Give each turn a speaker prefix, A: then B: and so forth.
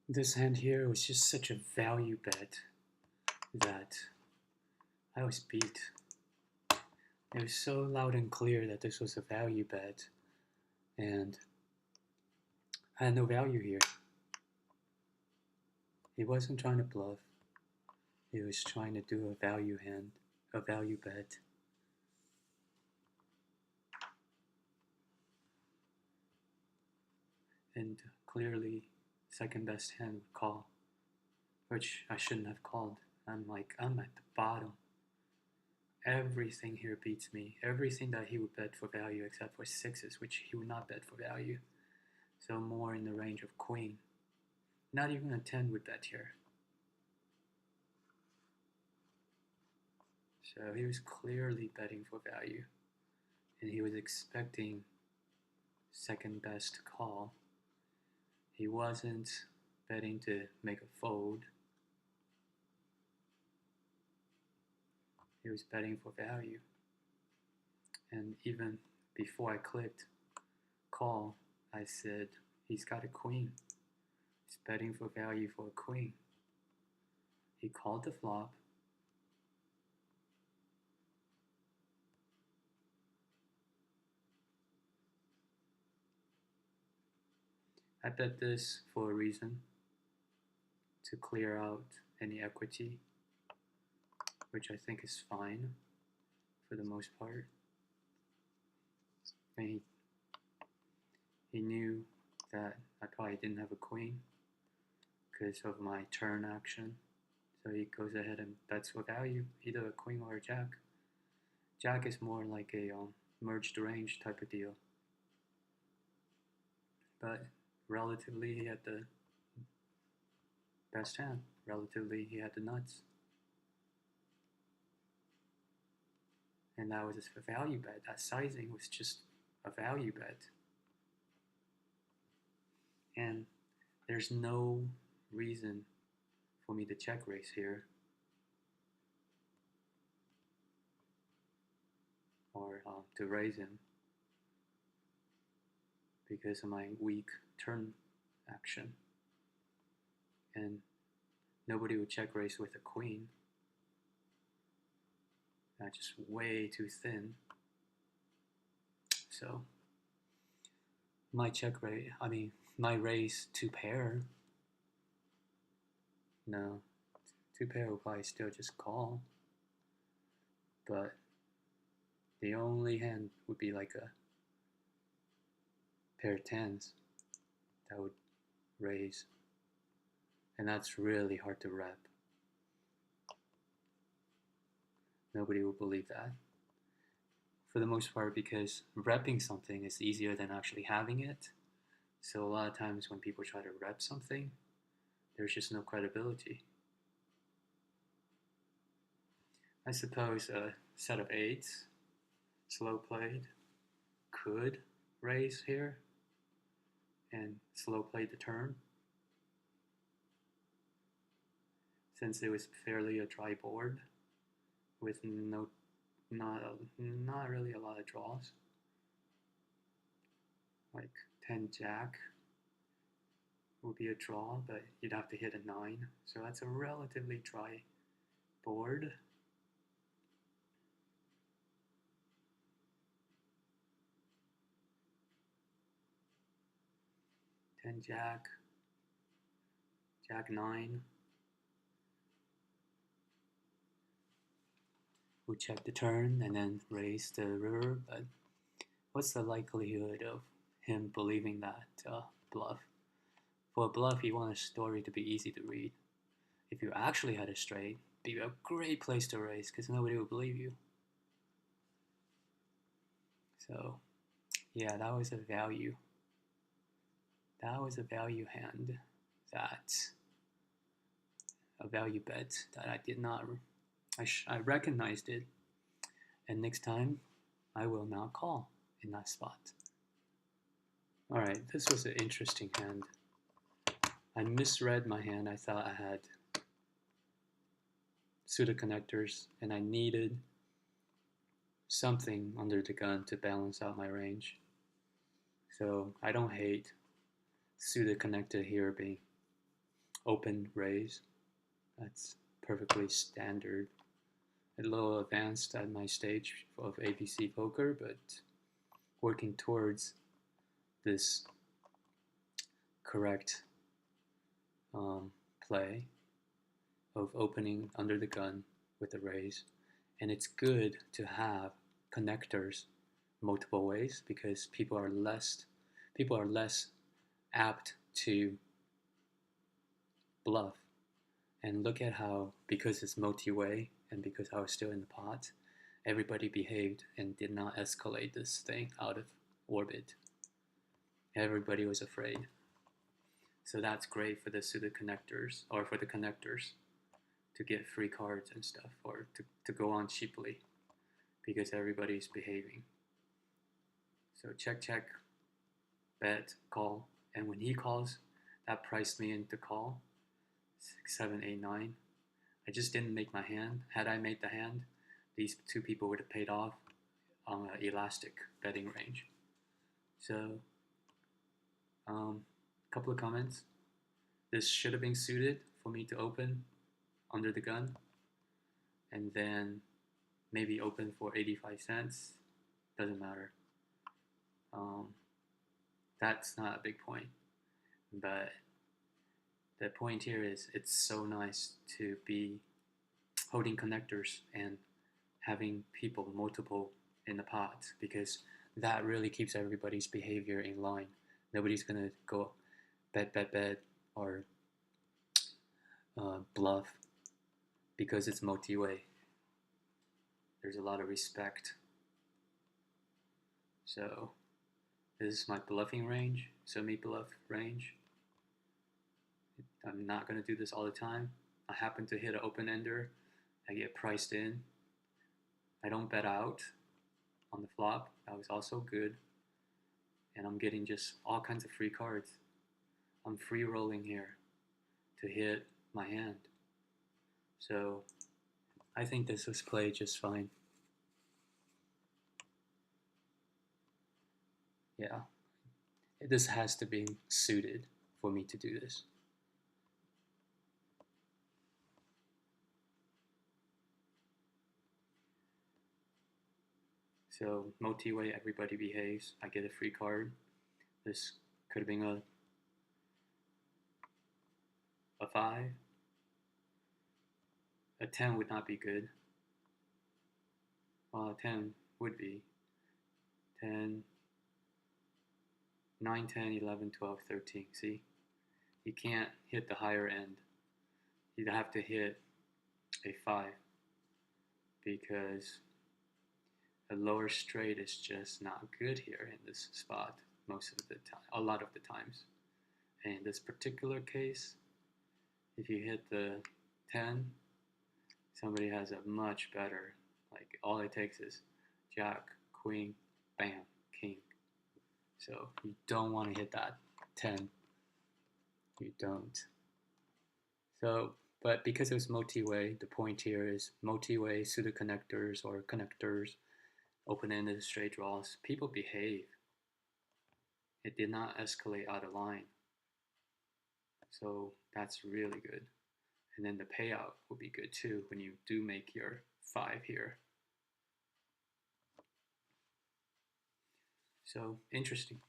A: This hand here was just such a value bet that I was beat. It was so loud and clear that this was a value bet, and I had no value here. He wasn't trying to bluff. He was trying to do a value hand, a value bet. And clearly, second best hand would call, which I shouldn't have called. I'm at the bottom. Everything here beats me. Everything that he would bet for value except for sixes, which he would not bet for value. So more in the range of queen. Not even a 10 would bet here. So he was clearly betting for value. And he was expecting second best call. He wasn't betting to make a fold. He was betting for value. And even before I clicked call, I said, he's got a queen. He's betting for value for a queen. He called the flop. I bet this for a reason, to clear out any equity, which I think is fine for the most part. And he knew that I probably didn't have a queen because of my turn action. So he goes ahead and bets for value, either a queen or a jack. Jack is more like a merged range type of deal. But relatively, he had the best hand. Relatively, he had the nuts. And that was a value bet. That sizing was just a value bet. And there's no reason for me to check raise here, or to raise him, because of my weak turn action. And nobody would check raise with a queen. That's just way too thin. So my my raise two pair. No, two pair will probably still just call. But the only hand would be like a pair of tens that would raise. And that's really hard to rep. Nobody will believe that. For the most part, because repping something is easier than actually having it. So a lot of times when people try to rep something, there's just no credibility. I suppose a set of eights, slow played, could raise here and slow play the turn, since it was fairly a dry board with not really a lot of draws. Like 10 jack would be a draw, but you'd have to hit a 9. So that's a relatively dry board. Ten jack, jack 9. We'll check the turn and then raise the river, but what's the likelihood of him believing that bluff? For a bluff, you want a story to be easy to read. If you actually had a straight, it'd be a great place to raise because nobody would believe you. So, yeah, that was a value. That was a value hand, a value bet that I did not, I recognized it, and next time I will not call in that spot. Alright, this was an interesting hand. I misread my hand. I thought I had suited connectors and I needed something under the gun to balance out my range. So I don't hate suited connector here being open raise. That's perfectly standard. A little advanced at my stage of ABC poker, but working towards this correct play of opening under the gun with a raise. And it's good to have connectors multiple ways because people are less apt to bluff. And look at how, because it's multi-way and because I was still in the pot, everybody behaved and did not escalate this thing out of orbit. Everybody was afraid. So that's great for the suited connectors, or for the connectors, to get free cards and stuff, or to go on cheaply, because everybody's behaving. So check, check, bet, call, and when he calls, that priced me into call, 6, 7, 8, 9. I just didn't make my hand. Had I made the hand, these two people would have paid off on an elastic betting range. So, couple of comments. This should have been suited for me to open under the gun, and then maybe open for 85 cents. Doesn't matter. That's not a big point, but the point here is it's so nice to be holding connectors and having people multiple in the pot, because that really keeps everybody's behavior in line. Nobody's gonna go bet or bluff because it's multi-way. There's a lot of respect. So this is my bluffing range, semi-bluff range. I'm not going to do this all the time. I happen to hit an open-ender. I get priced in. I don't bet out on the flop. That was also good. And I'm getting just all kinds of free cards. I'm free rolling here to hit my hand. So I think this was played just fine. Yeah, this has to be suited for me to do this. So multi-way, everybody behaves. I get a free card. This could have been a 5. A 10 would not be good. Well, a 10 would be 10, 9, 10, 11, 12, 13. See? You can't hit the higher end. You'd have to hit a 5 because a lower straight is just not good here in this spot most of the time, a lot of the times. And in this particular case, if you hit the 10, somebody has a much better, like all it takes is jack, queen, bam, king. So you don't want to hit that 10. You don't. So, but because it was multi-way, the point here is multi-way suited connectors or connectors, open-ended straight draws. People behave. It did not escalate out of line. So that's really good. And then the payout will be good too when you do make your 5 here. So interesting.